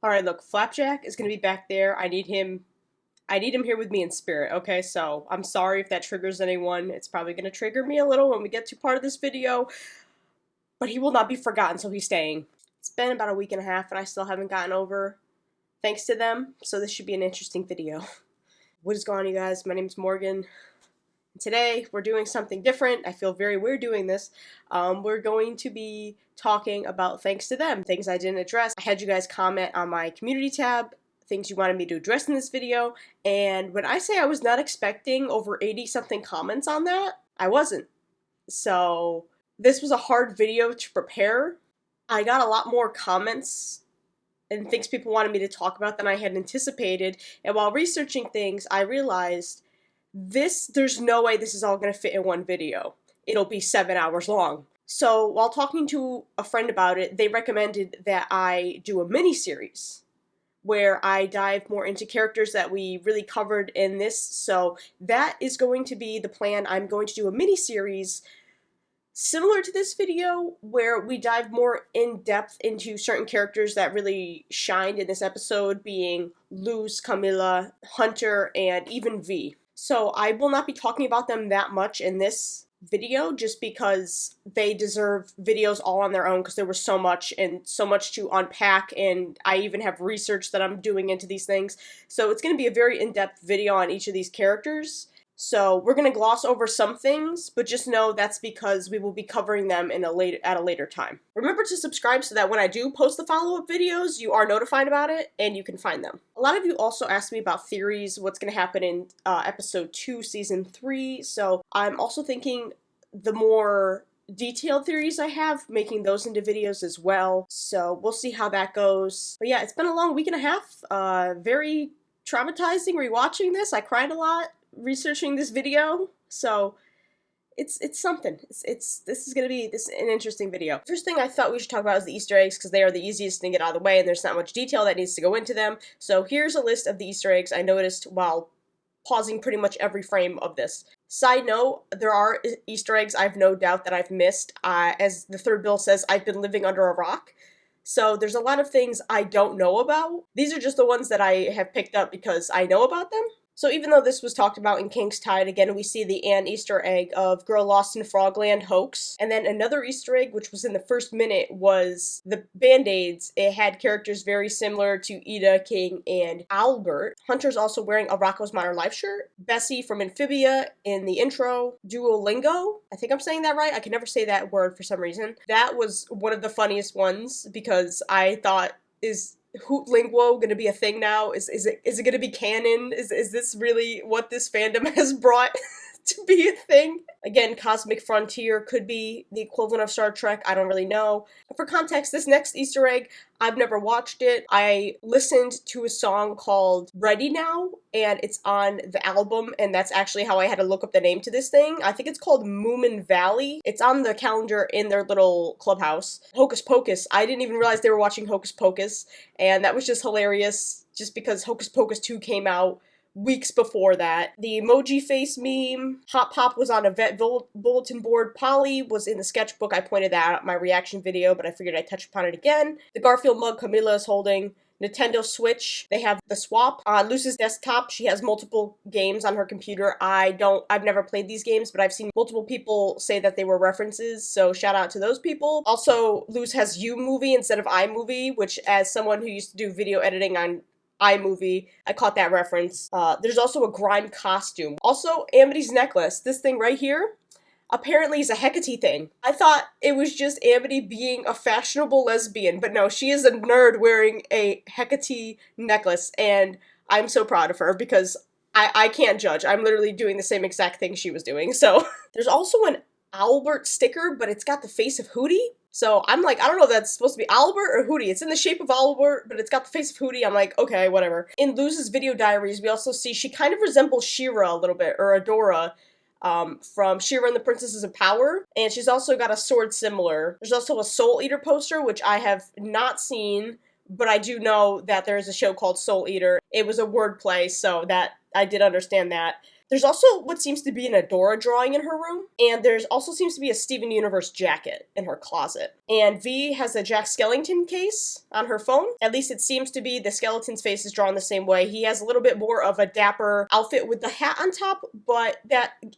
Alright, look, Flapjack is gonna be back there. I need him here with me in spirit, okay? So, I'm sorry if that triggers anyone. It's probably gonna trigger me a little when we get to part of this video, but he will not be forgotten, so he's staying. It's been about a week and a half, and I still haven't gotten over thanks to them, so this should be an interesting video. What is going on, you guys? My name is Morgan. Today, we're doing something different. I feel very weird doing this. We're going to be talking about thanks to them, things I didn't address. I had you guys comment on my community tab, things you wanted me to address in this video, and when I say I was not expecting over 80-something comments on that, I wasn't. So, this was a hard video to prepare. I got a lot more comments and things people wanted me to talk about than I had anticipated, and while researching things, I realized there's no way this is all going to fit in one video. It'll be 7 hours long. So while talking to a friend about it, they recommended that I do a mini-series where I dive more into characters that we really covered in this. So that is going to be the plan. I'm going to do a mini-series similar to this video where we dive more in depth into certain characters that really shined in this episode, being Luz, Camilla, Hunter, and even V. So I will not be talking about them that much in this video just because they deserve videos all on their own because there was so much and so much to unpack, and I even have research that I'm doing into these things. So it's going to be a very in-depth video on each of these characters. So we're going to gloss over some things, but just know that's because we will be covering them at a later time. Remember to subscribe so that when I do post the follow-up videos, you are notified about it and you can find them. A lot of you also asked me about theories, what's going to happen in episode 2, season 3. So I'm also thinking the more detailed theories I have, making those into videos as well. So we'll see how that goes. But yeah, it's been a long week and a half. Very traumatizing rewatching this. I cried a lot researching this video, so it's something. This is gonna be an interesting video. First thing I thought we should talk about is the Easter eggs because they are the easiest to get out of the way and there's not much detail that needs to go into them. So here's a list of the Easter eggs I noticed while pausing pretty much every frame of this. Side note, there are Easter eggs I've no doubt that I've missed. As the third bill says, I've been living under a rock. So there's a lot of things I don't know about. These are just the ones that I have picked up because I know about them. So even though this was talked about in King's Tide, again we see the Anne Easter egg of Girl Lost in Frogland hoax. And then another Easter egg, which was in the first minute, was the Band-Aids. It had characters very similar to Ida, King, and Albert. Hunter's also wearing a Rocco's Modern Life shirt. Bessie from Amphibia in the intro. Duolingo, I think I'm saying that right. I can never say that word for some reason. That was one of the funniest ones because I thought, is Hootlinguo going to be a thing now? Is it going to be canon? Is this really what this fandom has brought to be a thing? Again, Cosmic Frontier could be the equivalent of Star Trek. I don't really know. For context, this next Easter egg, I've never watched it. I listened to a song called Ready Now, and it's on the album, and that's actually how I had to look up the name to this thing. I think it's called Moomin Valley. It's on the calendar in their little clubhouse. Hocus Pocus. I didn't even realize they were watching Hocus Pocus, and that was just hilarious, just because Hocus Pocus 2 came out weeks before that. The emoji face meme. Hop Pop was on a vet bulletin board. Polly was in the sketchbook. I pointed that out in my reaction video, but I figured I'd touch upon it again. The Garfield mug Camilla is holding. Nintendo Switch. They have the swap. On Luz's desktop, she has multiple games on her computer. I've never played these games, but I've seen multiple people say that they were references, so shout out to those people. Also, Luz has U-Movie instead of iMovie, which as someone who used to do video editing on iMovie, I caught that reference. There's also a grime costume. Also, Amity's necklace. This thing right here, apparently is a Hecate thing. I thought it was just Amity being a fashionable lesbian, but no, she is a nerd wearing a Hecate necklace, and I'm so proud of her because I can't judge. I'm literally doing the same exact thing she was doing. So there's also an Albert sticker, but it's got the face of Hootie. So I'm like, I don't know if that's supposed to be Albert or Hootie. It's in the shape of Albert, but it's got the face of Hootie. I'm like, okay, whatever. In Luz's video diaries, we also see she kind of resembles She-Ra a little bit, or Adora, from She-Ra and the Princesses of Power. And she's also got a sword similar. There's also a Soul Eater poster, which I have not seen, but I do know that there is a show called Soul Eater. It was a wordplay, so that I did understand that. There's also what seems to be an Adora drawing in her room, and there's also seems to be a Steven Universe jacket in her closet. And V has a Jack Skellington case on her phone. At least it seems to be. The skeleton's face is drawn the same way. He has a little bit more of a dapper outfit with the hat on top, but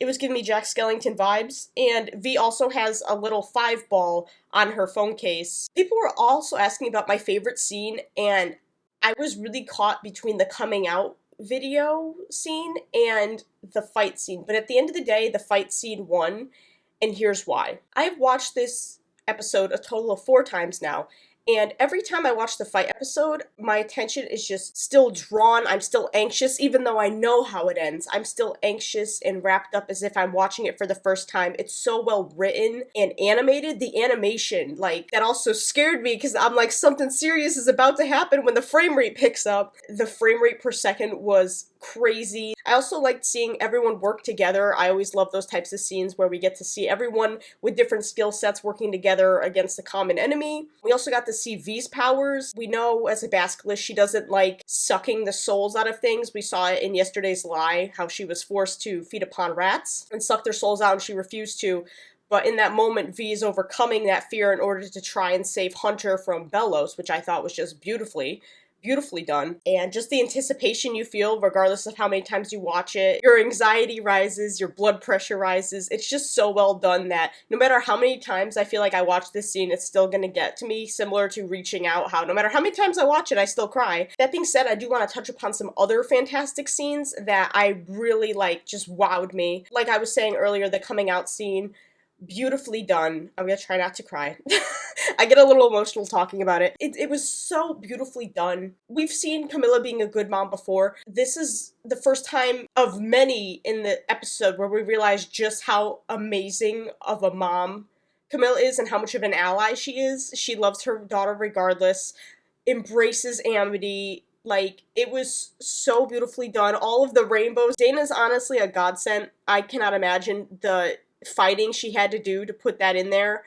it was giving me Jack Skellington vibes. And V also has a little 5-ball on her phone case. People were also asking about my favorite scene, and I was really caught between the coming out video scene and the fight scene. But at the end of the day, the fight scene won, and here's why. I've watched this episode a total of 4 times now, and every time I watch the fight episode, my attention is just still drawn. I'm still anxious, even though I know how it ends. I'm still anxious and wrapped up as if I'm watching it for the first time. It's so well written and animated. The animation, like, that also scared me because I'm like, something serious is about to happen when the frame rate picks up. The frame rate per second was crazy. I also liked seeing everyone work together. I always love those types of scenes where we get to see everyone with different skill sets working together against a common enemy. We also got to see V's powers. We know as a basilisk she doesn't like sucking the souls out of things. We saw it in yesterday's Lie, how she was forced to feed upon rats and suck their souls out, and she refused to. But in that moment, V is overcoming that fear in order to try and save Hunter from Bellows, which I thought was just beautifully done. And just the anticipation you feel regardless of how many times you watch it, your anxiety rises, your blood pressure rises. It's just so well done that no matter how many times I feel like I watch this scene, it's still gonna get to me, similar to Reaching Out, how no matter how many times I watch it, I still cry. That being said, I do want to touch upon some other fantastic scenes that I really like, just wowed me. Like I was saying earlier, the coming out scene, beautifully done. I'm gonna try not to cry. I get a little emotional talking about it. It was so beautifully done. We've seen Camilla being a good mom before. This is the first time of many in the episode where we realize just how amazing of a mom Camilla is and how much of an ally she is. She loves her daughter regardless, embraces Amity. Like, it was so beautifully done. All of the rainbows. Dana's honestly a godsend. I cannot imagine the fighting she had to do to put that in there,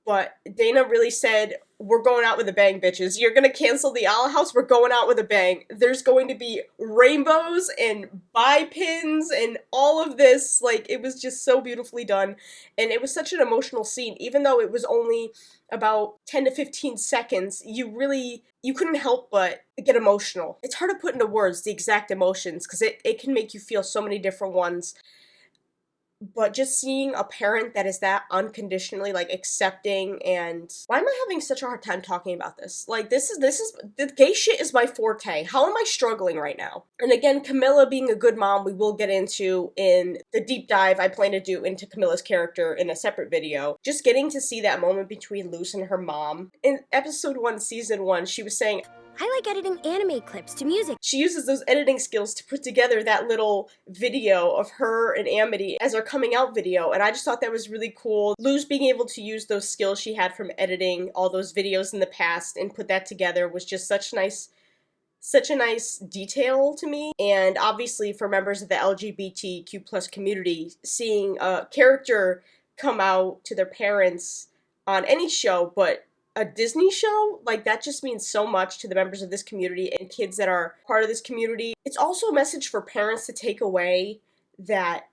but Dana really said, we're going out with a bang, bitches. You're gonna cancel the Owl House, we're going out with a bang. There's going to be rainbows and buy pins and all of this. Like, it was just so beautifully done, and it was such an emotional scene. Even though it was only about 10 to 15 seconds, you couldn't help but get emotional. It's hard to put into words the exact emotions, because it can make you feel so many different ones. But just seeing a parent that is that unconditionally, like, accepting, and why am I having such a hard time talking about this? Like, this is the gay shit is my forte. How am I struggling right now? And again, Camilla being a good mom, we will get into in the deep dive I plan to do into Camilla's character in a separate video. Just getting to see that moment between Luce and her mom. In episode 1, season 1, she was saying, I like editing anime clips to music. She uses those editing skills to put together that little video of her and Amity as her coming out video, and I just thought that was really cool. Luz being able to use those skills she had from editing all those videos in the past and put that together was just such a nice detail to me. And obviously for members of the LGBTQ plus community, seeing a character come out to their parents on any show, but a Disney show, like, that just means so much to the members of this community and kids that are part of this community. It's also a message for parents to take away that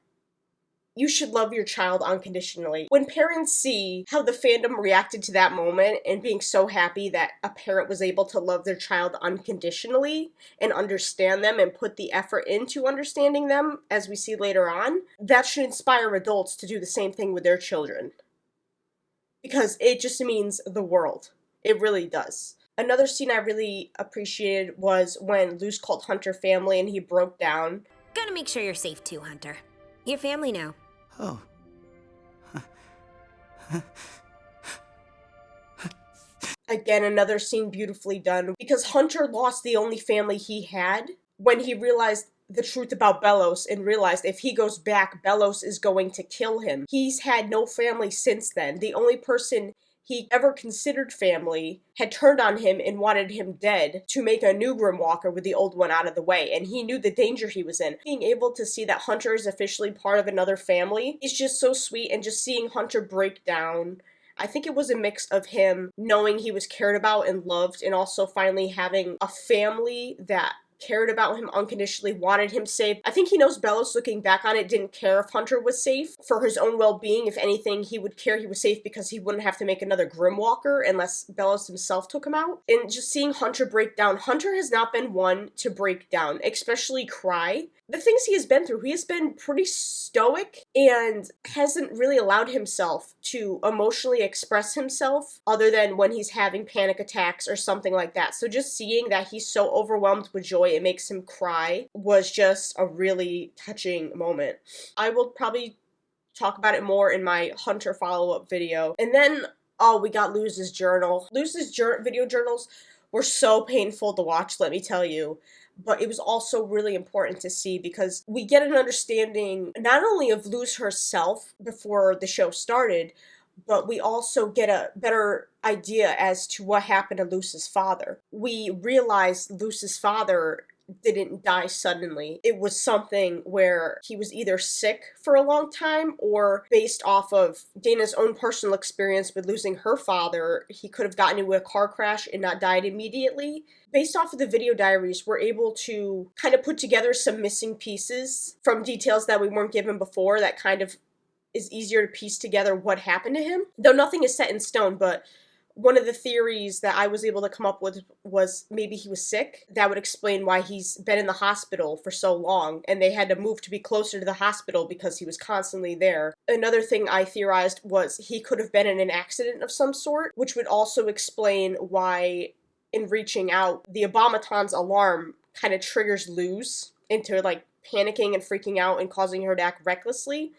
you should love your child unconditionally. When parents see how the fandom reacted to that moment and being so happy that a parent was able to love their child unconditionally and understand them and put the effort into understanding them, as we see later on, that should inspire adults to do the same thing with their children. Because it just means the world. It really does. Another scene I really appreciated was when Luce called Hunter family and he broke down. Gotta make sure you're safe too, Hunter. You're family now. Oh. Again, another scene beautifully done, because Hunter lost the only family he had when he realized the truth about Bellows and realized if he goes back, Bellows is going to kill him. He's had no family since then. The only person he ever considered family had turned on him and wanted him dead to make a new Grimwalker with the old one out of the way, and he knew the danger he was in. Being able to see that Hunter is officially part of another family is just so sweet, and just seeing Hunter break down. I think it was a mix of him knowing he was cared about and loved, and also finally having a family that cared about him unconditionally, wanted him safe. I think he knows Bellows, looking back on it, didn't care if Hunter was safe for his own well-being. If anything, he would care he was safe because he wouldn't have to make another Grimwalker unless Bellows himself took him out. And just seeing Hunter break down, Hunter has not been one to break down, especially cry. The things he has been through, he has been pretty stoic and hasn't really allowed himself to emotionally express himself other than when he's having panic attacks or something like that. So just seeing that he's so overwhelmed with joy it makes him cry was just a really touching moment. I will probably talk about it more in my Hunter follow-up video. And then, oh, we got Luz's journal. Luz's video journals were so painful to watch, let me tell you. But it was also really important to see because we get an understanding not only of Luz herself before the show started, but we also get a better idea as to what happened to Luz's father. We realize Luz's father didn't die suddenly. It was something where he was either sick for a long time or based off of Dana's own personal experience with losing her father, he could have gotten into a car crash and not died immediately. Based off of the video diaries, we're able to kind of put together some missing pieces from details that we weren't given before that kind of is easier to piece together what happened to him. Though nothing is set in stone, but one of the theories that I was able to come up with was maybe he was sick. That would explain why he's been in the hospital for so long, and they had to move to be closer to the hospital because he was constantly there. Another thing I theorized was he could have been in an accident of some sort, which would also explain why, in reaching out, the Abomaton's alarm kind of triggers Luz into, like, panicking and freaking out and causing her to act recklessly.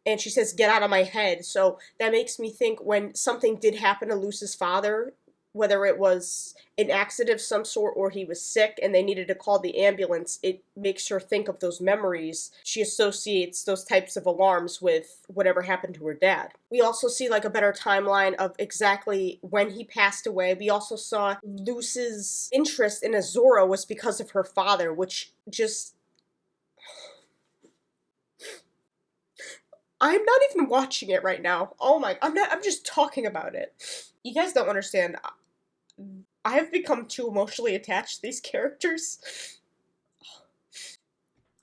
And she says, "Get out of my head." So that makes me think when something did happen to Luz's father, whether it was an accident of some sort or he was sick and they needed to call the ambulance, it makes her think of those memories. She associates those types of alarms with whatever happened to her dad. We also see like a better timeline of exactly when he passed away. We also saw Luz's interest in Azora was because of her father, which just... I'm not even watching it right now. Oh my, I'm just talking about it. You guys don't understand. I have become too emotionally attached to these characters.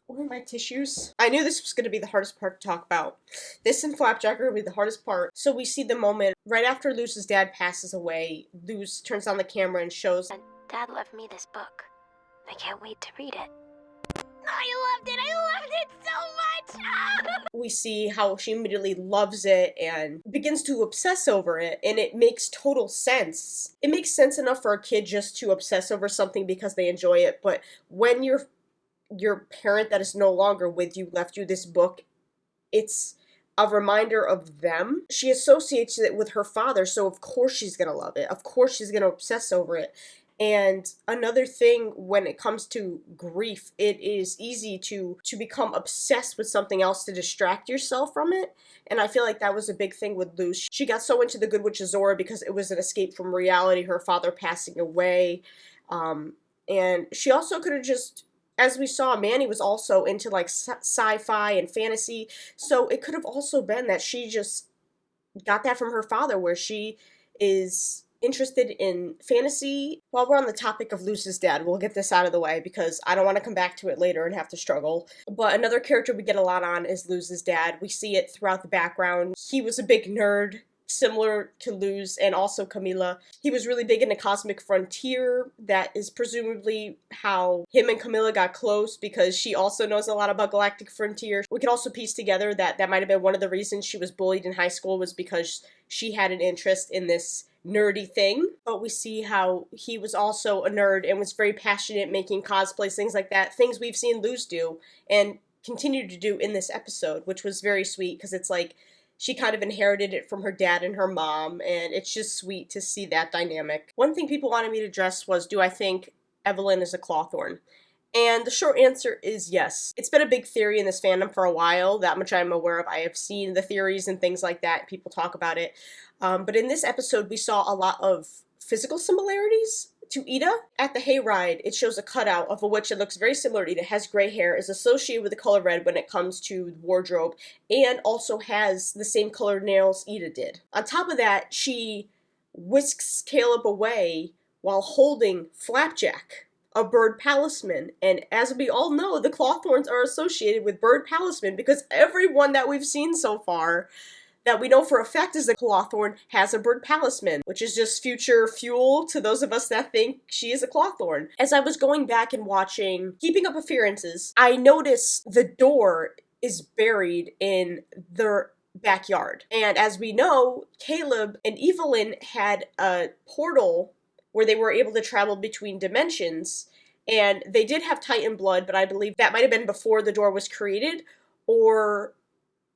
Where are my tissues? I knew this was going to be the hardest part to talk about. This and Flapjack are going to be the hardest part. So we see the moment right after Luz's dad passes away. Luz turns on the camera and shows, "Dad left me this book. I can't wait to read it." I loved it so much! We see how she immediately loves it and begins to obsess over it, and it makes total sense. It makes sense enough for a kid just to obsess over something because they enjoy it, but when your parent that is no longer with you left you this book, it's a reminder of them. She associates it with her father, so of course she's gonna love it. Of course she's gonna obsess over it. And another thing when it comes to grief, it is easy to become obsessed with something else to distract yourself from it. And I feel like that was a big thing with Luz. She got so into the Good Witch Azora because it was an escape from reality, her father passing away. And she also could have just, as we saw, Manny was also into like sci-fi and fantasy. So it could have also been that she just got that from her father, where she is interested in fantasy. While we're on the topic of Luz's dad, we'll get this out of the way because I don't want to come back to it later and have to struggle. But another character we get a lot on is Luz's dad. We see it throughout the background. He was a big nerd, similar to Luz and also Camila. He was really big into Cosmic Frontier. That is presumably how him and Camila got close, because she also knows a lot about Galactic Frontier. We could also piece together that that might have been one of the reasons she was bullied in high school, was because she had an interest in this nerdy thing. But we see how he was also a nerd and was very passionate making cosplays, things like that, things we've seen Luz do and continue to do in this episode, which was very sweet because it's like she kind of inherited it from her dad and her mom, and it's just sweet to see that dynamic. One thing people wanted me to address was, do I think Evelyn is a Clawthorn? And the short answer is yes. It's been a big theory in this fandom for a while, that much I'm aware of. I have seen the theories and things like that, people talk about it. But in this episode, we saw a lot of physical similarities to Ida. At the hayride, it shows a cutout of a witch that looks very similar to Ida, has gray hair, is associated with the color red when it comes to wardrobe, and also has the same colored nails Ida did. On top of that, she whisks Caleb away while holding Flapjack. a bird palisman. And as we all know, the Clawthorns are associated with bird palisman because everyone that we've seen so far that we know for a fact is the Clawthorn has a bird palisman, which is just future fuel to those of us that think she is a Clawthorn. As I was going back and watching Keeping Up Appearances, I noticed the door is buried in their backyard. And as we know, Caleb and Evelyn had a portal where they were able to travel between dimensions, and they did have Titan blood, but I believe that might have been before the door was created, or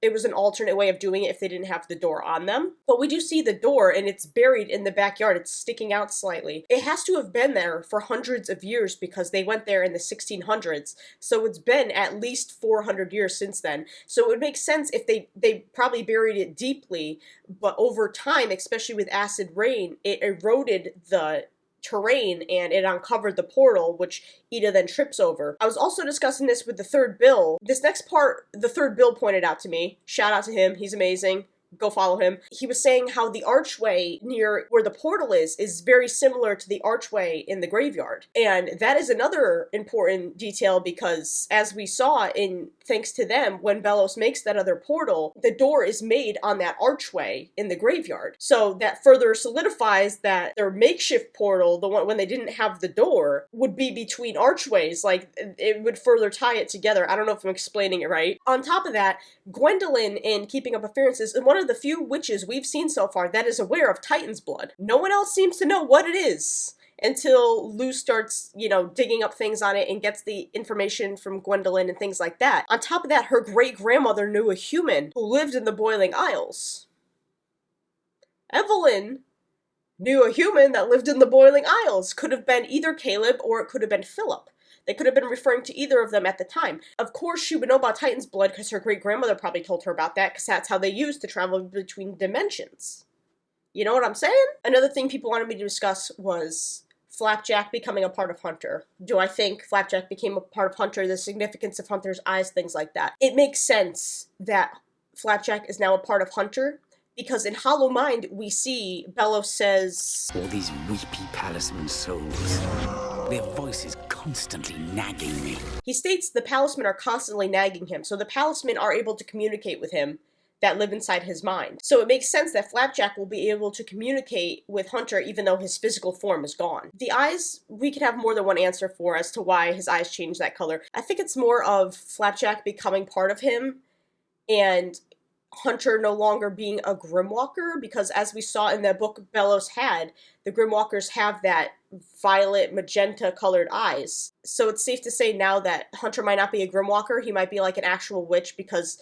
it was an alternate way of doing it if they didn't have the door on them. But we do see the door, and it's buried in the backyard. It's sticking out slightly. It has to have been there for hundreds of years because they went there in the 1600s. So it's been at least 400 years since then. So it would make sense if they probably buried it deeply, but over time, especially with acid rain, it eroded the terrain and it uncovered the portal, which Ida then trips over. I was also discussing this with the third Bill. This next part, the third Bill pointed out to me. Shout out to him. He's amazing. Go follow him. He was saying how the archway near where the portal is very similar to the archway in the graveyard. And that is another important detail because as we saw in Thanks to Them, when Belos makes that other portal, the door is made on that archway in the graveyard. So that further solidifies that their makeshift portal, the one when they didn't have the door, would be between archways. Like, it would further tie it together. I don't know if I'm explaining it right. On top of that, Gwendolyn in Keeping Up Appearances is one of the few witches we've seen so far that is aware of Titan's blood. No one else seems to know what it is until Lou starts, digging up things on it and gets the information from Gwendolyn and things like that. On top of that, her great-grandmother knew a human who lived in the Boiling Isles. Evelyn knew a human that lived in the Boiling Isles. Could have been either Caleb or it could have been Philip. They could have been referring to either of them at the time. Of course, she would know about Titan's blood because her great-grandmother probably told her about that because that's how they used to travel between dimensions. You know what I'm saying? Another thing people wanted me to discuss was Flapjack becoming a part of Hunter. Do I think Flapjack became a part of Hunter, the significance of Hunter's eyes, things like that? It makes sense that Flapjack is now a part of Hunter because in Hollow Mind, we see Belos says, "All these weepy Palisman souls, their voices constantly nagging me." He states the Palisman are constantly nagging him, so the Palisman are able to communicate with him that live inside his mind. So it makes sense that Flapjack will be able to communicate with Hunter even though his physical form is gone. The eyes, we could have more than one answer for as to why his eyes changed that color. I think it's more of Flapjack becoming part of him and Hunter no longer being a Grimwalker, because as we saw in the book Belos had, the Grimwalkers have that violet magenta colored eyes. So it's safe to say now that Hunter might not be a Grimwalker, he might be like an actual witch because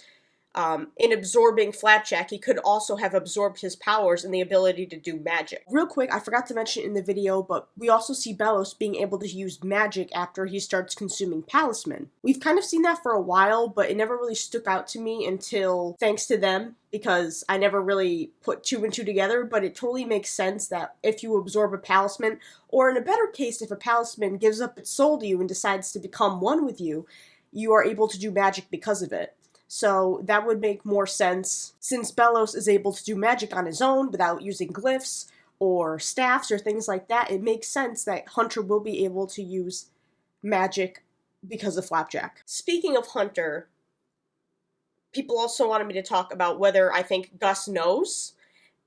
in absorbing Flapjack, he could also have absorbed his powers and the ability to do magic. Real quick, I forgot to mention in the video, but we also see Belos being able to use magic after he starts consuming Palisman. We've kind of seen that for a while, but it never really stuck out to me until Thanks to Them, because I never really put two and two together, but it totally makes sense that if you absorb a Palisman, or in a better case, if a Palisman gives up its soul to you and decides to become one with you, you are able to do magic because of it. So that would make more sense since Belos is able to do magic on his own without using glyphs or staffs or things like that. It makes sense that Hunter will be able to use magic because of Flapjack. Speaking of Hunter, people also wanted me to talk about whether I think Gus knows.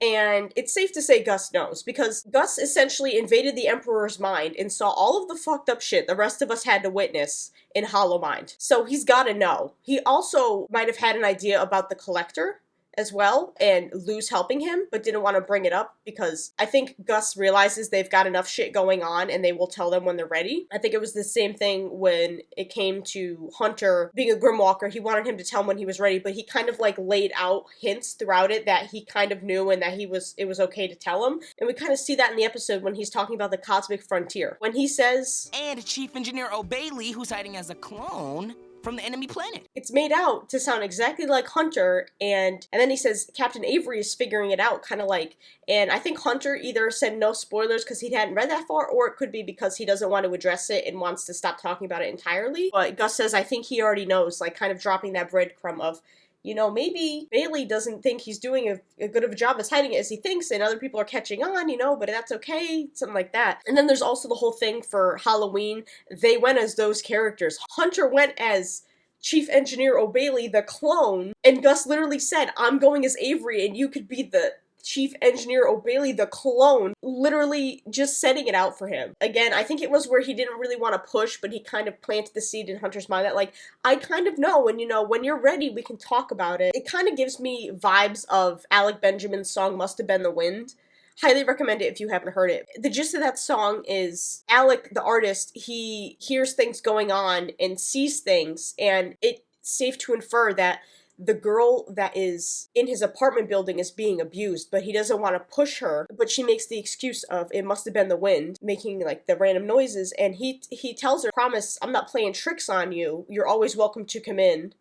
And it's safe to say Gus knows, because Gus essentially invaded the Emperor's mind and saw all of the fucked up shit the rest of us had to witness in Hollow Mind. So he's gotta know. He also might have had an idea about the Collector as well, and Lou's helping him, but didn't want to bring it up because I think Gus realizes they've got enough shit going on and they will tell them when they're ready. I think it was the same thing when it came to Hunter being a Grimwalker. He wanted him to tell him when he was ready, but he kind of like laid out hints throughout it that he kind of knew and that it was okay to tell him. And we kind of see that in the episode when he's talking about the Cosmic Frontier. When he says, "And Chief Engineer O'Bailey, who's hiding as a clone from the enemy planet." It's made out to sound exactly like Hunter, and then he says Captain Avery is figuring it out, kind of like, and I think Hunter either said no spoilers because he hadn't read that far, or it could be because he doesn't want to address it and wants to stop talking about it entirely. But Gus says, I think he already knows, like kind of dropping that breadcrumb of, you know, maybe Bailey doesn't think he's doing a good of a job as hiding it as he thinks, and other people are catching on, you know, but that's okay, something like that. And then there's also the whole thing for Halloween. They went as those characters. Hunter went as Chief Engineer O'Bailey, the clone, and Gus literally said, I'm going as Avery, and you could be the Chief Engineer O'Bailey, the clone, literally just setting it out for him. Again, I think it was where he didn't really want to push, but he kind of planted the seed in Hunter's mind that, like, I kind of know, and, you know, when you're ready, we can talk about it. It kind of gives me vibes of Alec Benjamin's song, Must Have Been the Wind. Highly recommend it if you haven't heard it. The gist of that song is Alec, the artist, he hears things going on and sees things, and it's safe to infer that the girl that is in his apartment building is being abused, but he doesn't want to push her, but she makes the excuse of, it must have been the wind, making, like, the random noises, and he tells her, promise, I'm not playing tricks on you, you're always welcome to come in.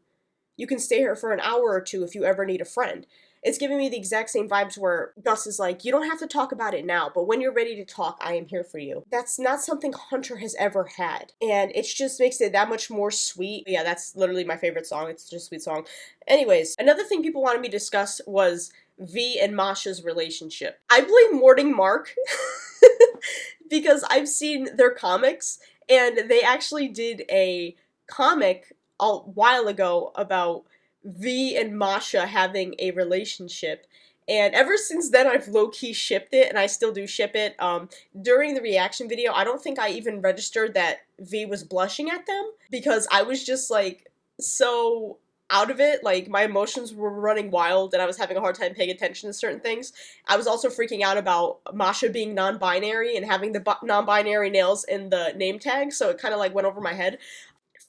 You can stay here for an hour or two if you ever need a friend. It's giving me the exact same vibes where Gus is like, you don't have to talk about it now, but when you're ready to talk, I am here for you. That's not something Hunter has ever had. And it just makes it that much more sweet. Yeah, that's literally my favorite song. It's just a sweet song. Anyways, another thing people wanted me to discuss was V and Masha's relationship. I blame Morning Mark because I've seen their comics, and they actually did a comic a while ago about V and Masha having a relationship, and ever since then I've low-key shipped it, and I still do ship it. During the reaction video, I don't think I even registered that V was blushing at them, because I was just, like, so out of it, like, my emotions were running wild, and I was having a hard time paying attention to certain things. I was also freaking out about Masha being non-binary and having the non-binary nails in the name tag, so it kind of, like, went over my head.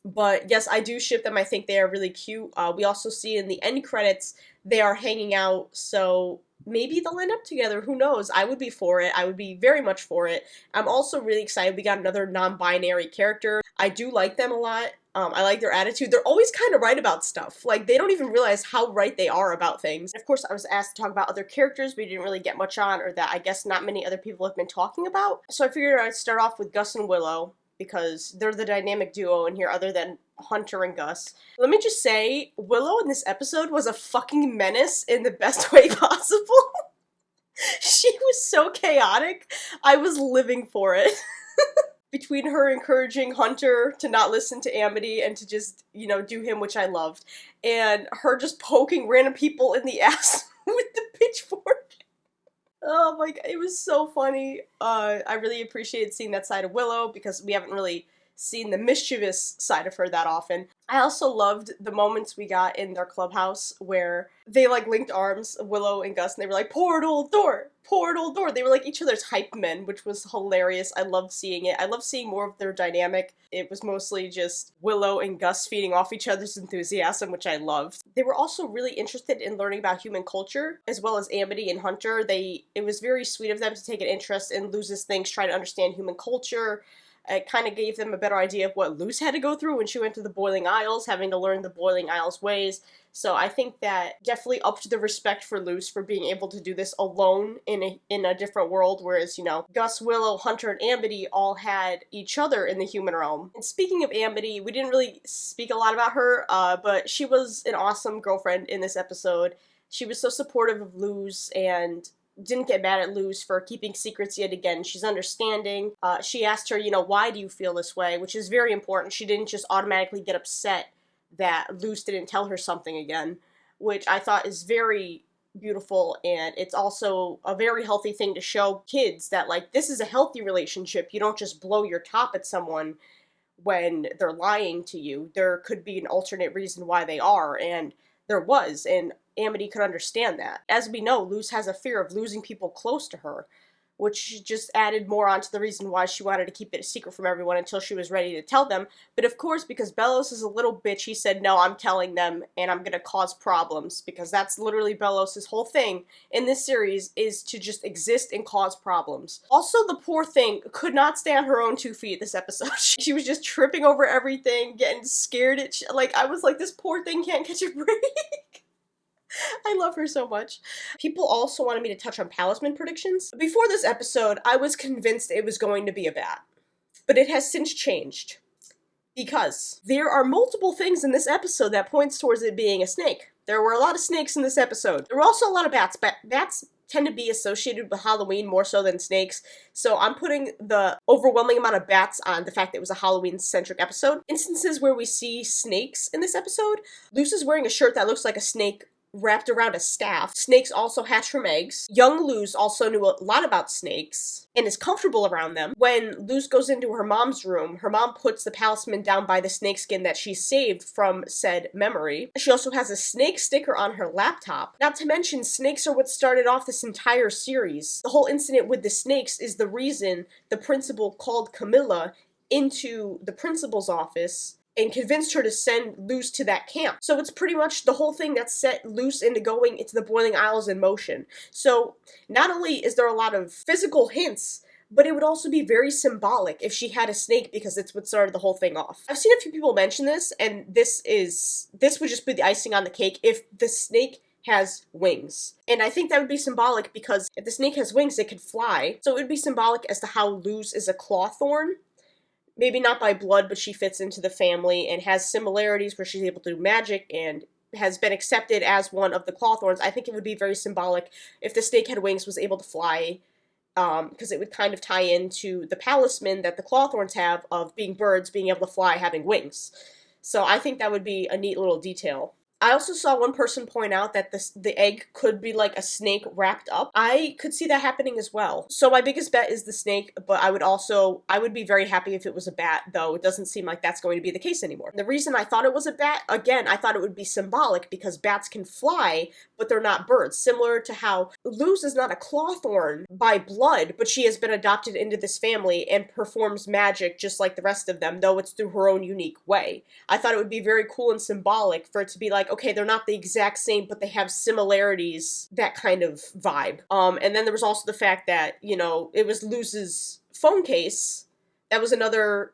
But yes, I do ship them. I think they are really cute. We also see in the end credits they are hanging out, so maybe they'll end up together. Who knows? I would be for it. I would be very much for it. I'm also really excited we got another non-binary character. I do like them a lot. I like their attitude. They're always kind of right about stuff. Like, they don't even realize how right they are about things. Of course, I was asked to talk about other characters we didn't really get much on, or that I guess not many other people have been talking about. So I figured I'd start off with Gus and Willow, because they're the dynamic duo in here other than Hunter and Gus. Let me just say, Willow in this episode was a fucking menace in the best way possible. She was so chaotic. I was living for it. Between her encouraging Hunter to not listen to Amity and to just, you know, do him, which I loved, and her just poking random people in the ass with the pitchfork. Oh my god, it was so funny. I really appreciated seeing that side of Willow, because we haven't really seen the mischievous side of her that often. I also loved the moments we got in their clubhouse where they, like, linked arms, Willow and Gus, and they were like, portal door, portal door. They were like each other's hype men, which was hilarious. I loved seeing it. I loved seeing more of their dynamic. It was mostly just Willow and Gus feeding off each other's enthusiasm, which I loved. They were also really interested in learning about human culture, as well as Amity and Hunter. It was very sweet of them to take an interest in Luz's things, try to understand human culture. It kind of gave them a better idea of what Luz had to go through when she went to the Boiling Isles, having to learn the Boiling Isles ways. So I think that definitely upped the respect for Luz for being able to do this alone in a different world, whereas, you know, Gus, Willow, Hunter, and Amity all had each other in the human realm. And speaking of Amity, we didn't really speak a lot about her, but she was an awesome girlfriend in this episode. She was so supportive of Luz and didn't get mad at Luz for keeping secrets yet again. She's understanding. She asked her, you know, why do you feel this way? Which is very important. She didn't just automatically get upset that Luz didn't tell her something again, which I thought is very beautiful, and it's also a very healthy thing to show kids that, like, this is a healthy relationship. You don't just blow your top at someone when they're lying to you. There could be an alternate reason why they are, and there was, and Amity could understand that. As we know, Luz has a fear of losing people close to her, which just added more onto the reason why she wanted to keep it a secret from everyone until she was ready to tell them. But of course, because Bellows is a little bitch, he said, no, I'm telling them, and I'm gonna cause problems, because that's literally Bellows' whole thing in this series, is to just exist and cause problems. Also, the poor thing could not stay on her own 2 feet this episode. She was just tripping over everything, getting scared at I was like, this poor thing can't catch a break. I love her so much. People also wanted me to touch on Palisman Predictions. Before this episode, I was convinced it was going to be a bat, but it has since changed, because there are multiple things in this episode that points towards it being a snake. There were a lot of snakes in this episode. There were also a lot of bats, but bats tend to be associated with Halloween more so than snakes, so I'm putting the overwhelming amount of bats on the fact that it was a Halloween-centric episode. Instances where we see snakes in this episode, Luz is wearing a shirt that looks like a snake wrapped around a staff. Snakes also hatch from eggs. Young Luz also knew a lot about snakes and is comfortable around them. When Luz goes into her mom's room, her mom puts the Palisman down by the snakeskin that she saved from said memory. She also has a snake sticker on her laptop. Not to mention, snakes are what started off this entire series. The whole incident with the snakes is the reason the principal called Camilla into the principal's office and convinced her to send Luz to that camp. So it's pretty much the whole thing that set Luz into going into the Boiling Isles in motion. So not only is there a lot of physical hints, but it would also be very symbolic if she had a snake, because it's what started the whole thing off. I've seen a few people mention this, and this would just be the icing on the cake if the snake has wings. And I think that would be symbolic, because if the snake has wings, it could fly. So it would be symbolic as to how Luz is a Clawthorn. Maybe not by blood, but she fits into the family and has similarities where she's able to do magic and has been accepted as one of the Clawthorns. I think it would be very symbolic if the snake had wings, was able to fly, because it would kind of tie into the Palisman that the Clawthorns have of being birds, being able to fly, having wings. So I think that would be a neat little detail. I also saw one person point out that the egg could be like a snake wrapped up. I could see that happening as well. So my biggest bet is the snake, but I would be very happy if it was a bat, though it doesn't seem like that's going to be the case anymore. The reason I thought it was a bat, again, I thought it would be symbolic because bats can fly, but they're not birds. Similar to how Luz is not a Clawthorn by blood, but she has been adopted into this family and performs magic just like the rest of them, though it's through her own unique way. I thought it would be very cool and symbolic for it to be like, okay, they're not the exact same, but they have similarities, that kind of vibe. And then there was also the fact that, you know, it was Luz's phone case. That was another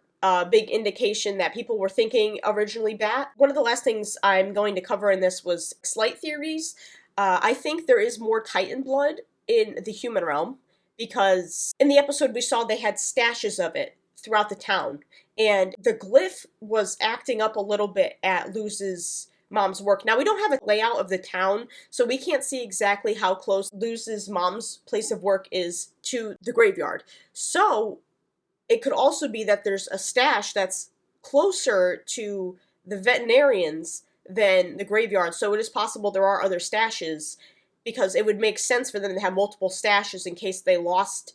big indication that people were thinking originally bat. One of the last things I'm going to cover in this was slight theories. I think there is more Titan blood in the human realm, because in the episode we saw they had stashes of it throughout the town, and the glyph was acting up a little bit at Luz's mom's work. Now, we don't have a layout of the town, so we can't see exactly how close Luz's mom's place of work is to the graveyard. So it could also be that there's a stash that's closer to the veterinarians than the graveyard. So it is possible there are other stashes, because it would make sense for them to have multiple stashes in case they lost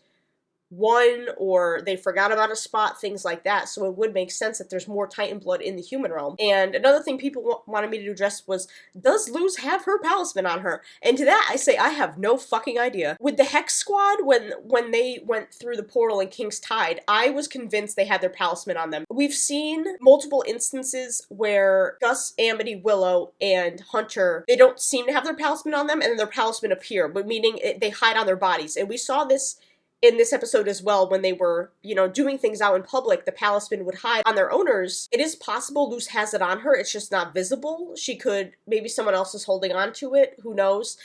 one or they forgot about a spot, things like that. So it would make sense that there's more Titan blood in the human realm. And another thing people wanted me to address was, does Luz have her Palisman on her? And to that I say I have no fucking idea. With the Hex Squad, when they went through the portal in King's Tide, I was convinced they had their Palisman on them. We've seen multiple instances where Gus, Amity, Willow, and Hunter, they don't seem to have their Palisman on them, and then their Palisman appear, but meaning they hide on their bodies. And we saw this in this episode as well, when they were, you know, doing things out in public, the Palisman would hide on their owners. It is possible Luz has it on her, it's just not visible. She could, maybe someone else is holding on to it, who knows?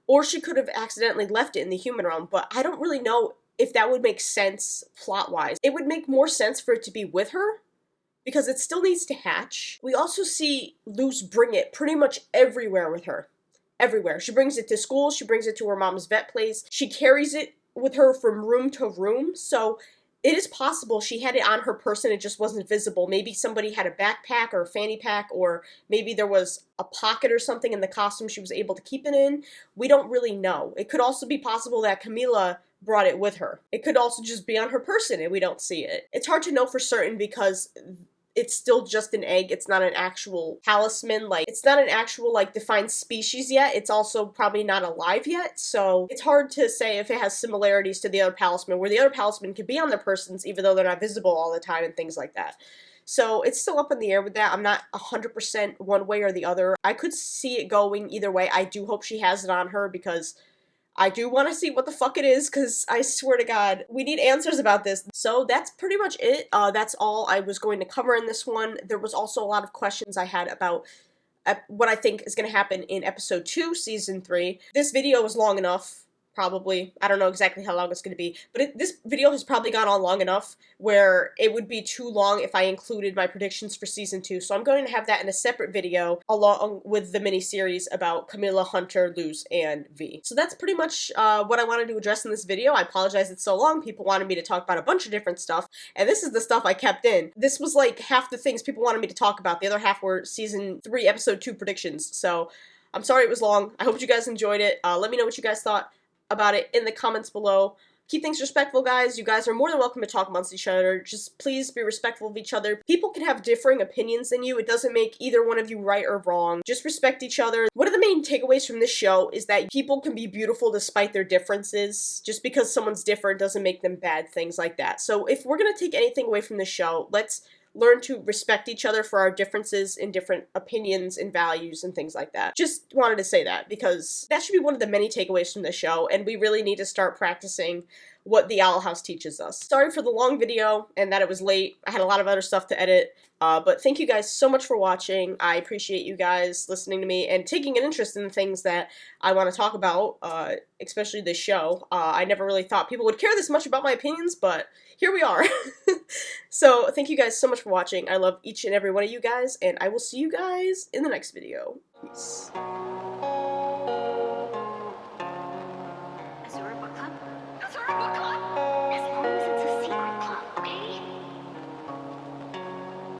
Or she could have accidentally left it in the human realm, but I don't really know if that would make sense plot-wise. It would make more sense for it to be with her, because it still needs to hatch. We also see Luz bring it pretty much everywhere with her. Everywhere. She brings it to school, she brings it to her mom's vet place, she carries it with her from room to room, so it is possible she had it on her person, it just wasn't visible. Maybe somebody had a backpack or a fanny pack, or maybe there was a pocket or something in the costume she was able to keep it in. We don't really know. It could also be possible that Camilla brought it with her. It could also just be on her person and we don't see it. It's hard to know for certain because it's still just an egg. It's not an actual Palisman. Like, it's not an actual, like, defined species yet. It's also probably not alive yet. So it's hard to say if it has similarities to the other Palisman, where the other Palisman could be on their persons even though they're not visible all the time and things like that. So it's still up in the air with that. I'm not 100% one way or the other. I could see it going either way. I do hope she has it on her, because I do want to see what the fuck it is, because I swear to God, we need answers about this. So that's pretty much it. That's all I was going to cover in this one. There was also a lot of questions I had about what I think is going to happen in episode 2, season 3. This video was long enough, probably. I don't know exactly how long it's going to be, but this video has probably gone on long enough where it would be too long if I included my predictions for Season 2, so I'm going to have that in a separate video along with the mini-series about Camilla, Hunter, Luz, and V. So that's pretty much what I wanted to address in this video. I apologize it's so long. People wanted me to talk about a bunch of different stuff, and this is the stuff I kept in. This was like half the things people wanted me to talk about. The other half were Season 3, Episode 2 predictions, so I'm sorry it was long. I hope you guys enjoyed it. Let me know what you guys thought about it in the comments below. Keep things respectful, guys. You guys are more than welcome to talk amongst each other. Just please be respectful of each other. People can have differing opinions than you. It doesn't make either one of you right or wrong. Just respect each other. One of the main takeaways from this show is that people can be beautiful despite their differences. Just because someone's different doesn't make them bad, things like that. So if we're going to take anything away from this show, let's learn to respect each other for our differences in different opinions and values and things like that. Just wanted to say that because that should be one of the many takeaways from the show, and we really need to start practicing what the Owl House teaches us. Sorry for the long video and that it was late. I had a lot of other stuff to edit, but thank you guys so much for watching. I appreciate you guys listening to me and taking an interest in the things that I want to talk about, especially this show. I never really thought people would care this much about my opinions, but here we are. So thank you guys so much for watching. I love each and every one of you guys, and I will see you guys in the next video. Peace.